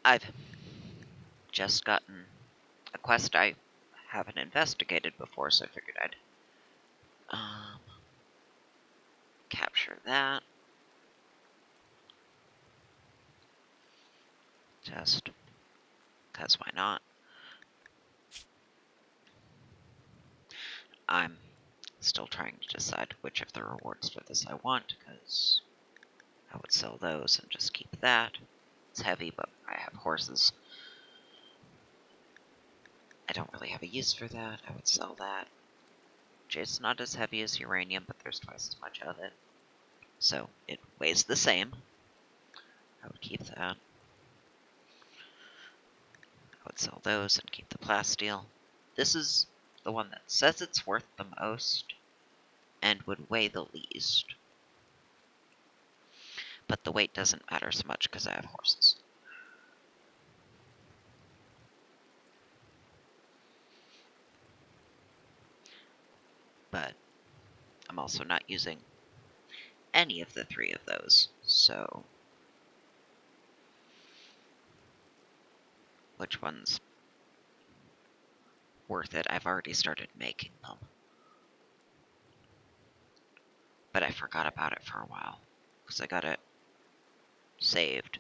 I've just gotten a quest I haven't investigated before, so I figured I'd capture that. Just because why not? I'm still trying to decide which of the rewards for this I want, because I would sell those and just keep that. It's heavy, but I have horses. I don't really have a use for that. I would sell that. Jade's not as heavy as uranium, but there's twice as much of it. So it weighs the same. I would keep that. I would sell those and keep the plasteel. This is the one that says it's worth the most and would weigh the least. But the weight doesn't matter so much because I have horses. But I'm also not using any of the three of those, so which one's worth it? I've already started making them. But I forgot about it for a while, because I got it saved,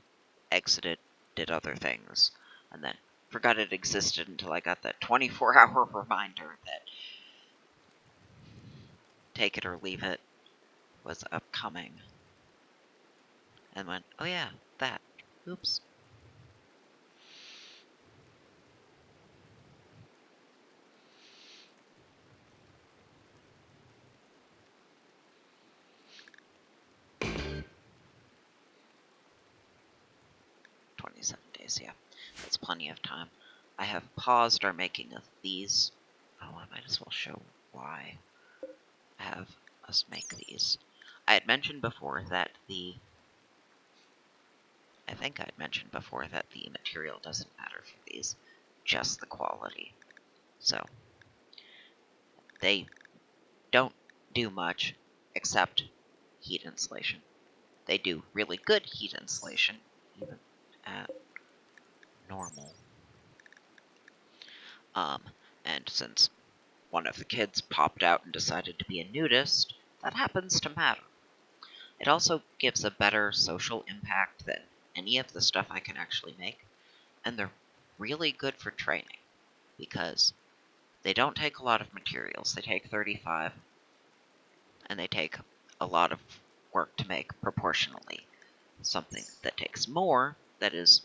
exited, did other things, and then forgot it existed until I got that 24-hour reminder that take it or leave it was upcoming. And went, oh yeah, that. Oops. Yeah, that's plenty of time. I have paused our making of these. Oh, I might as well show why I have us make these. I had mentioned before that I think I had mentioned before that the material doesn't matter for these, just the quality. So, they don't do much except heat insulation. They do really good heat insulation, even at normal. And since one of the kids popped out and decided to be a nudist, that happens to matter. It also gives a better social impact than any of the stuff I can actually make, and they're really good for training, because they don't take a lot of materials. They take 35, and they take a lot of work to make proportionally. Something that takes more, that is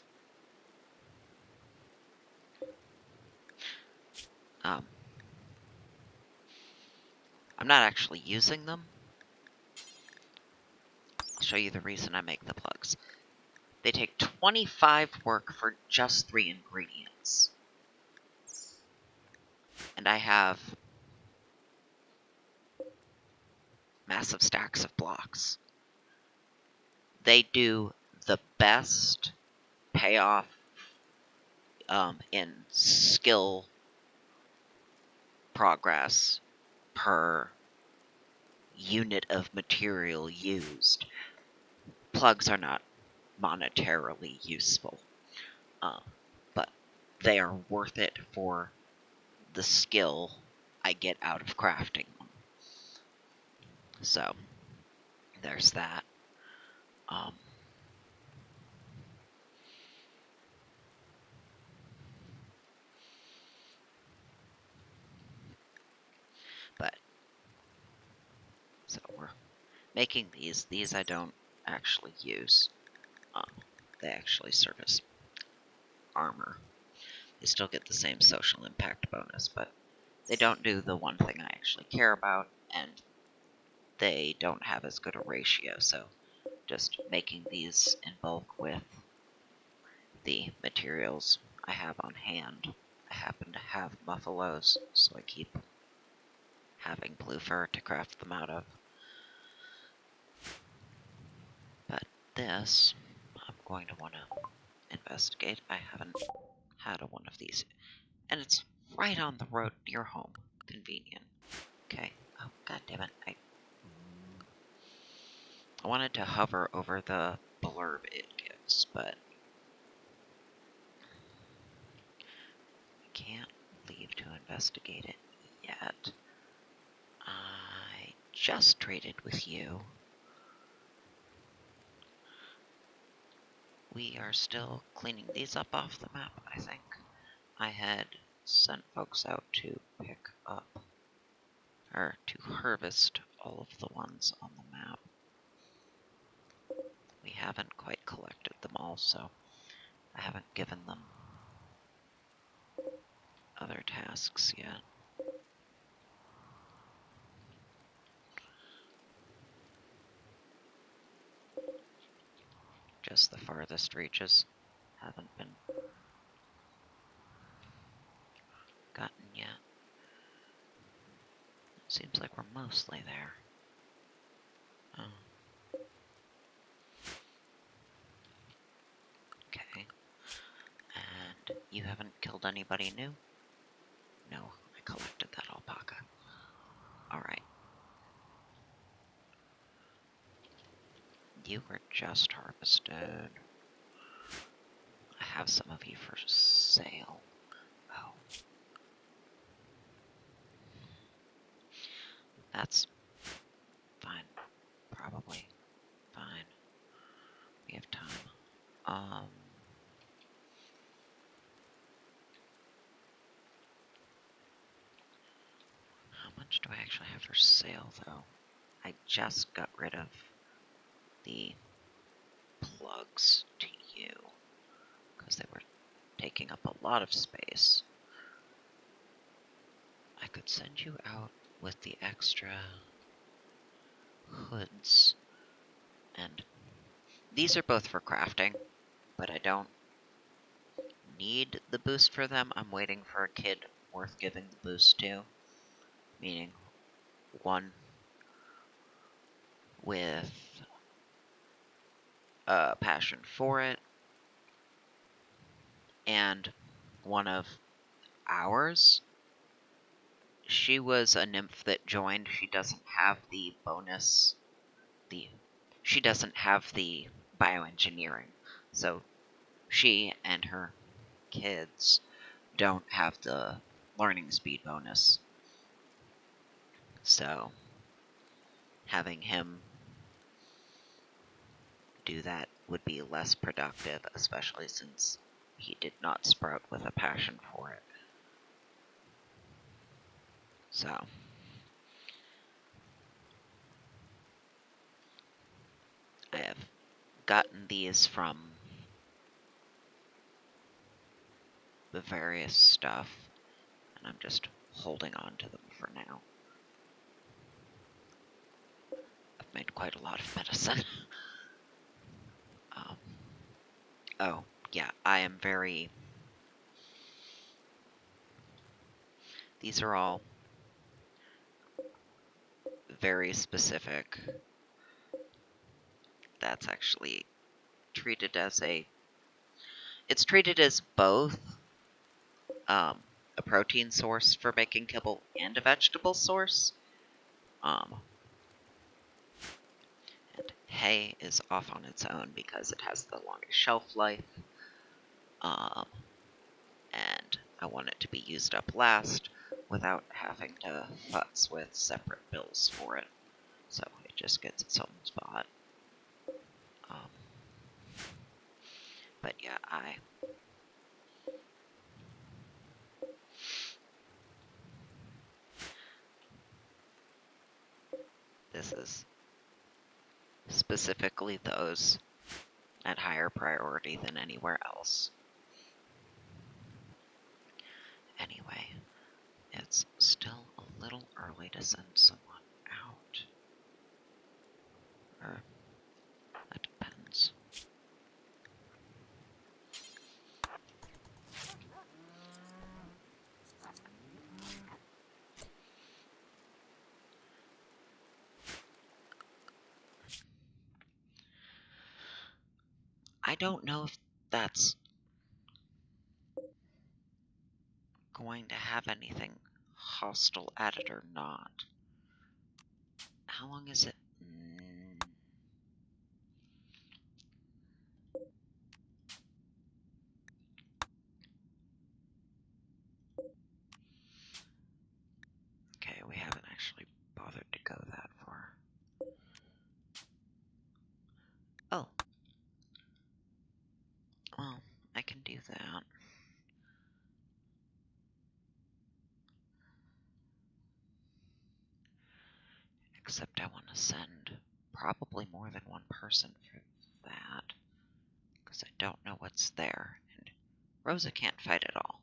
I'm not actually using them. I'll show you the reason I make the plugs. They take 25 work for just 3 ingredients. And I have massive stacks of blocks. They do the best payoff in skill progress per unit of material used. Plugs are not monetarily useful, but they are worth it for the skill I get out of crafting them. So, there's that. But, so we're making these. These I don't actually use. They actually serve as armor. They still get the same social impact bonus, but they don't do the one thing I actually care about, and they don't have as good a ratio, so just making these in bulk with the materials I have on hand. I happen to have buffaloes, so I keep having blue fur to craft them out of. But this, I'm going to want to investigate. I haven't had one of these, and it's right on the road near home. Convenient. Okay. Oh, god damn it. I wanted to hover over the blurb it gives, but can't leave to investigate it yet. I just traded with you. We are still cleaning these up off the map, I think. I had sent folks out to pick up, or to harvest all of the ones on the map. We haven't quite collected them all, so I haven't given them other tasks yet. Just the farthest reaches haven't been gotten yet. Seems like we're mostly there. Oh. Okay. And you haven't killed anybody new? No, I collected that alpaca. Alright. You were just harvested. I have some of you for sale. Oh. That's fine. Probably fine. We have time. How much do I actually have for sale, though? I just got rid of the plugs to you, because they were taking up a lot of space. I could send you out with the extra hoods, and these are both for crafting, but I don't need the boost for them. I'm waiting for a kid worth giving the boost to, meaning one with a passion for it, and one of ours. She was a nymph that joined. She doesn't have the bonus. She doesn't have the bioengineering, so she and her kids don't have the learning speed bonus. So having him do that would be less productive, especially since he did not sprout with a passion for it. So I have gotten these from the various stuff, and I'm just holding on to them for now. I've made quite a lot of medicine. Oh, yeah, I am very... These are all very specific. That's actually treated as it's treated as both a protein source for making kibble and a vegetable source. And hay is off on its own because it has the longest shelf life. And I want it to be used up last without having to futz with separate bills for it. So it just gets its own spot. But yeah, this is specifically those at higher priority than anywhere else. Anyway, it's still a little early to send someone out. Or, that depends. I don't know if that's going to have anything hostile at it or not. How long is it? Except I want to send probably more than one person for that. Because I don't know what's there. And Rosa can't fight at all.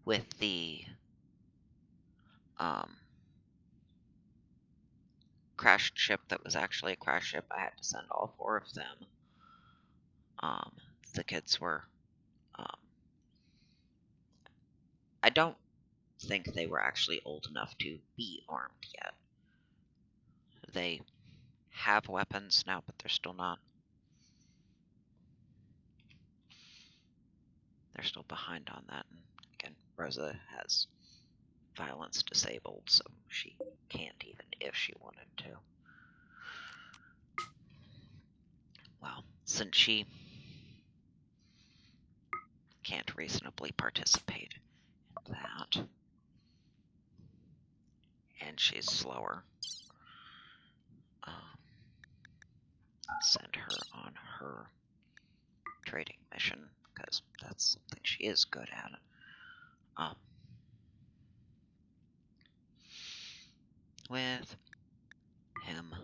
With the crashed ship that was actually a crash ship, I had to send all 4 of them. The kids were... I don't think they were actually old enough to be armed yet. They have weapons now, but they're still not. They're still behind on that. And again, Rosa has violence disabled, so she can't even if she wanted to. Well, since she can't reasonably participate in that, and she's slower, send her on her trading mission, because that's something she is good at. With him.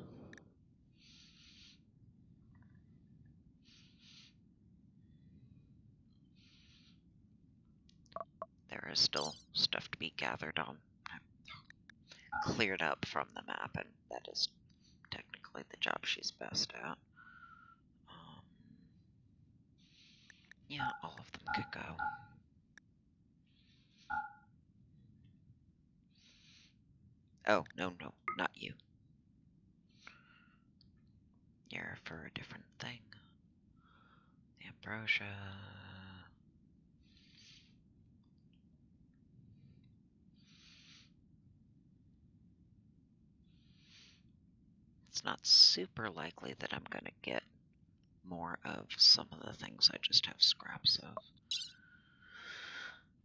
There is still stuff to be gathered on. Cleared up from the map, and that is technically the job she's best at. Yeah, all of them could go. Oh, no, not you. You're for a different thing. Ambrosia. It's not super likely that I'm going to get more of some of the things I just have scraps of.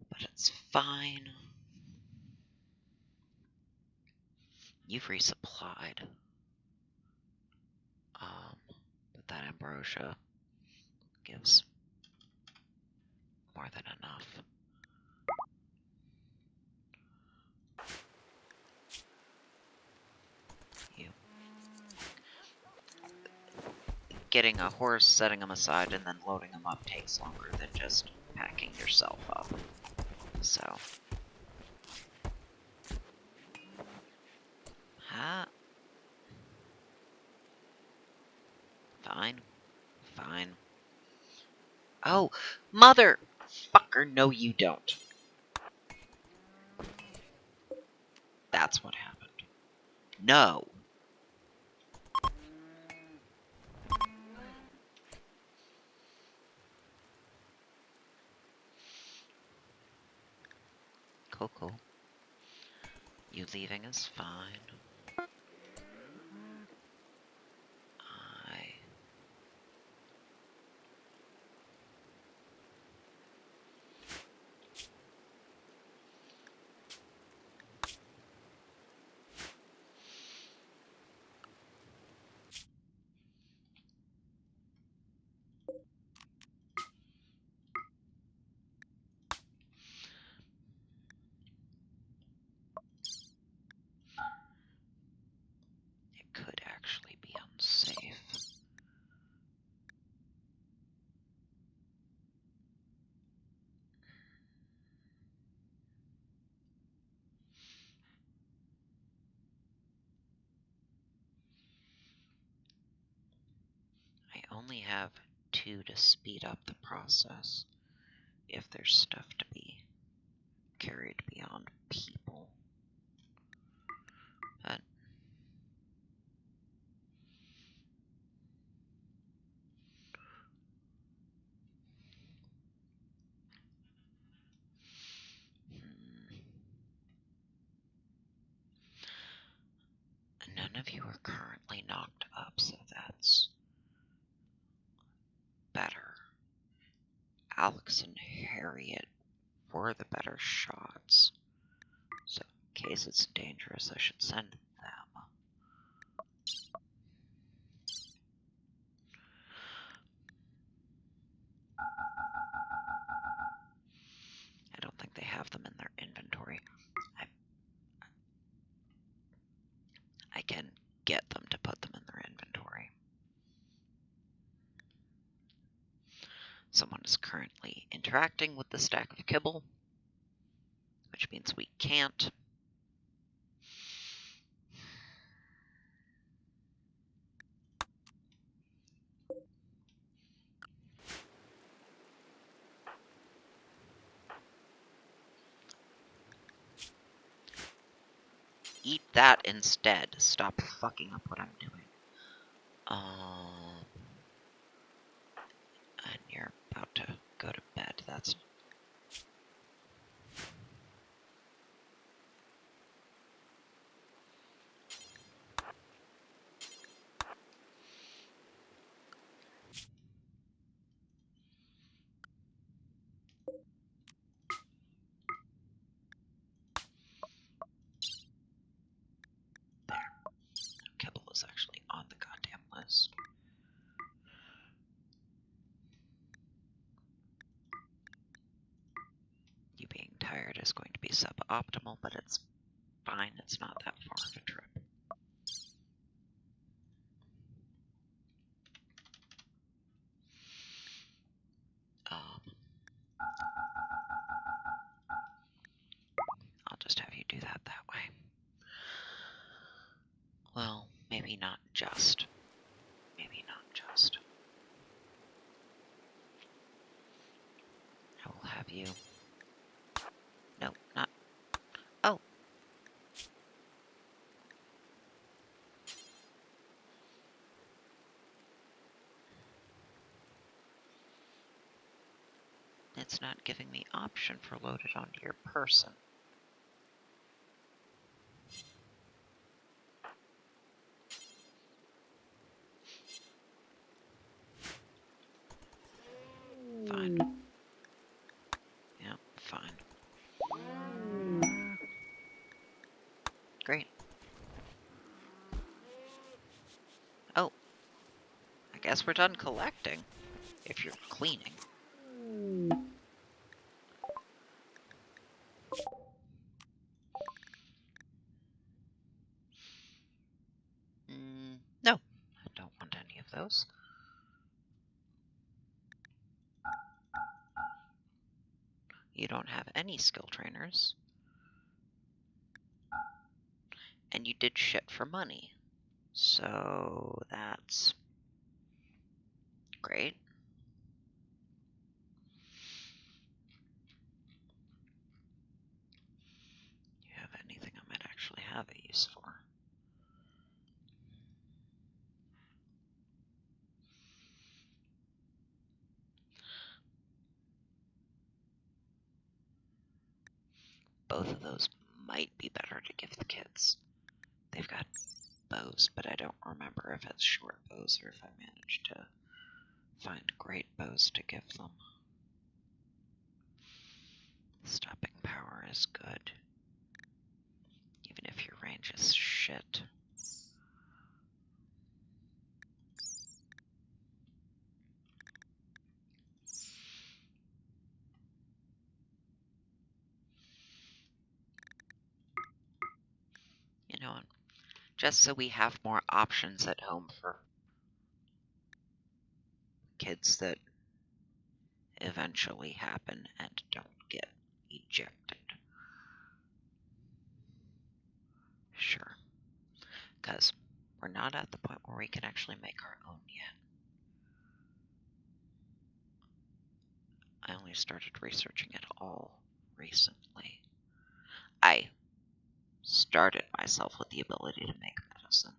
But it's fine. You've resupplied. But that ambrosia gives more than enough. You. Getting a horse, setting him aside, and then loading him up takes longer than just packing yourself up. So. Ha. Fine. Fine. Oh, mother! Fucker, no you don't. That's what happened. No. Cool. You leaving is fine. It could actually be unsafe. I only have 2 to speed up the process if there's stuff to be carried beyond people. But none of you are currently knocked up, so that's better. Alex and Harriet were the better shots. So in case it's dangerous, I should send them. I don't think they have them in their inventory. currently interacting with the stack of kibble, which means we can't. Eat that instead. Stop fucking up what I'm doing. And you're about to go to bed. That's... There. Kibble is actually on the goddamn list. You being tired is going to be suboptimal, but it's fine. It's not that far of a trip. I'll just have you do that way. Well, maybe not just. Maybe not just. I will have you... No, not... Oh! It's not giving me option for loaded onto your person. Fine. Yeah, fine. Great. Oh. I guess we're done collecting. If you're cleaning. No. I don't want any of those. You don't have any skill trainers. And you did shit for money. So that's great. You have anything I might actually have a use for? Both of those might be better to give the kids. They've got bows, but I don't remember if it's short bows or if I managed to find great bows to give them. Stopping power is good, even if your range is shit. You know, just so we have more options at home for kids that eventually happen and don't get ejected. Sure. Because we're not at the point where we can actually make our own yet. I only started researching it all recently. I started myself with the ability to make medicine.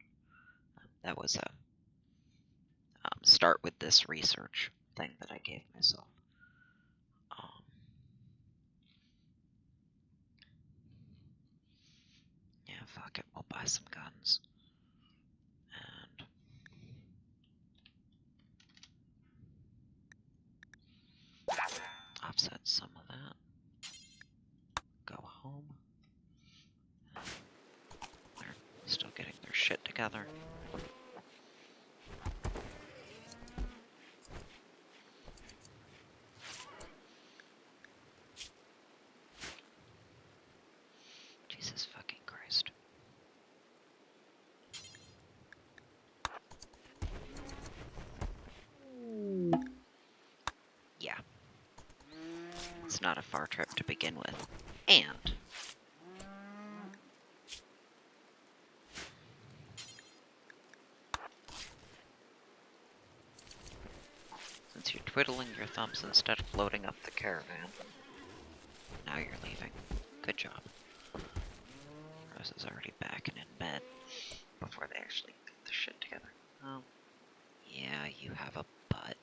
That was a start with this research thing that I gave myself. Yeah, fuck it, we'll buy some guns. And offset some of that. Go home. They're still getting their shit together. Jesus fucking Christ. Yeah. far trip to begin with. And since you're twiddling your thumbs instead of loading up the caravan, now you're leaving. Good job. Rose is already back and in bed before they actually get their shit together. Oh, yeah, you have a butt.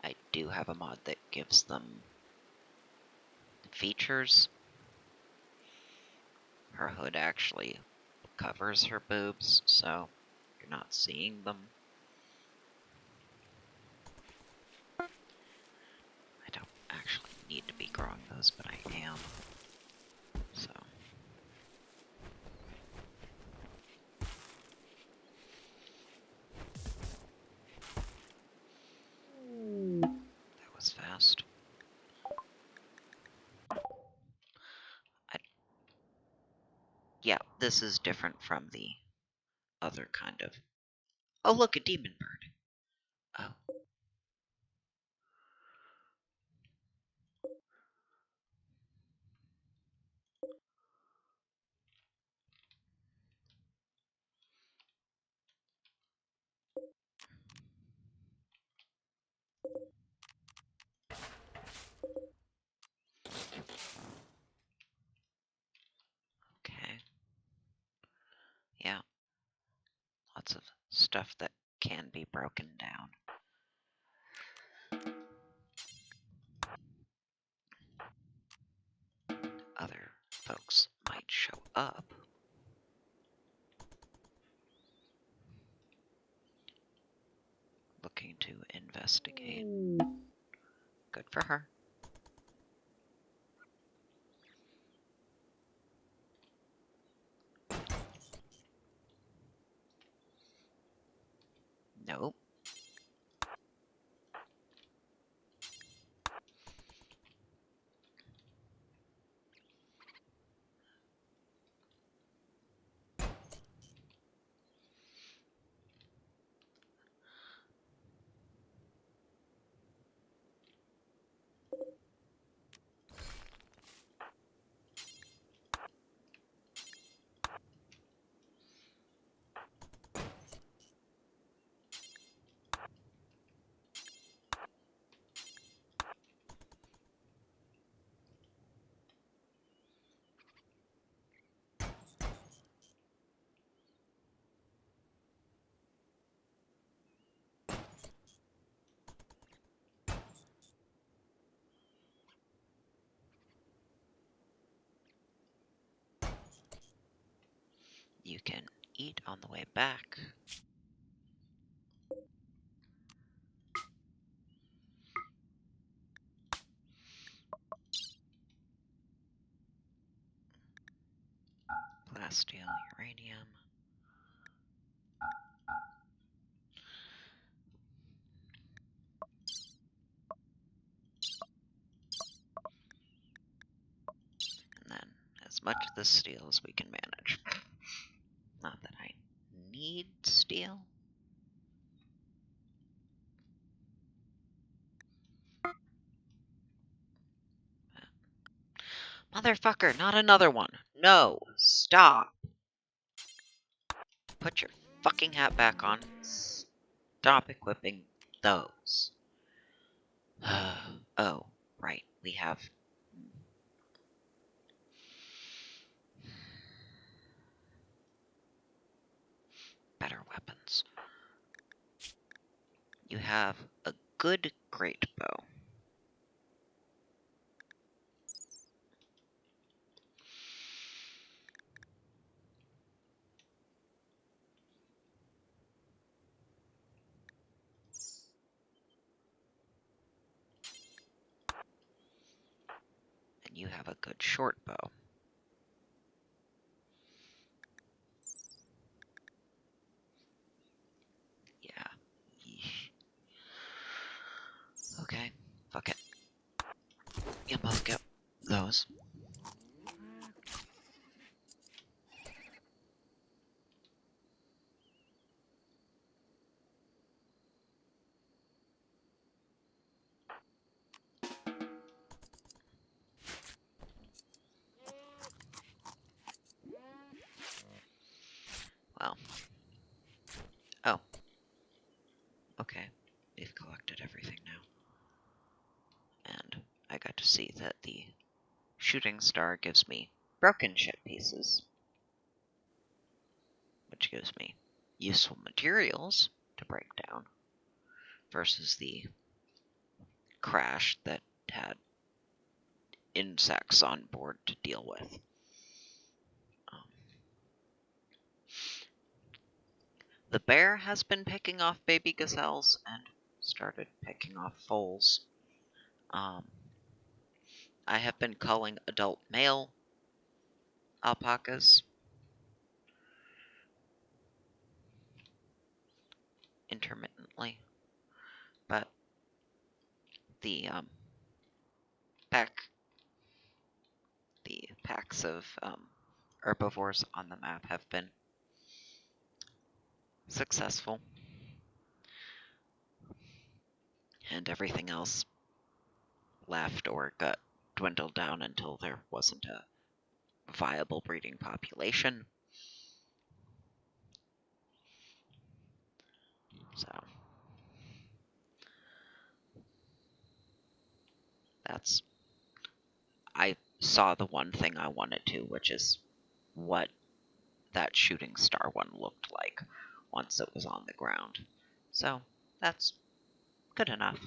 I do have a mod that gives them features. Her hood actually covers her boobs, so you're not seeing them. I don't actually need to be growing those, but I am. So. That was fast. Yeah, this is different from the other kind of... Oh, look, a demon bird. Oh. Okay. Yeah. Lots of stuff that can be broken down. Other folks might show up. Looking to investigate. Good for her. Nope. You can eat on the way back. Plasteel, uranium. And then as much of the steel as we can manage. Not that I need steel. Motherfucker, not another one. No, stop. Put your fucking hat back on. Stop equipping those. Oh, right, we have... better weapons. You have a good great bow. And you have a good short bow. Yeah. Yeesh. Okay, fuck it. You'll both get those. Okay, we've collected everything now. And I got to see that the shooting star gives me broken ship pieces, which gives me useful materials to break down, versus the crash that had insects on board to deal with. Um, the bear has been picking off baby gazelles and started picking off foals. I have been culling adult male alpacas intermittently, but the pack the packs of herbivores on the map have been successful, and everything else left or got dwindled down until there wasn't a viable breeding population. So that's I saw the one thing I wanted to, which is what that shooting star one looked like once it was on the ground. So that's good enough.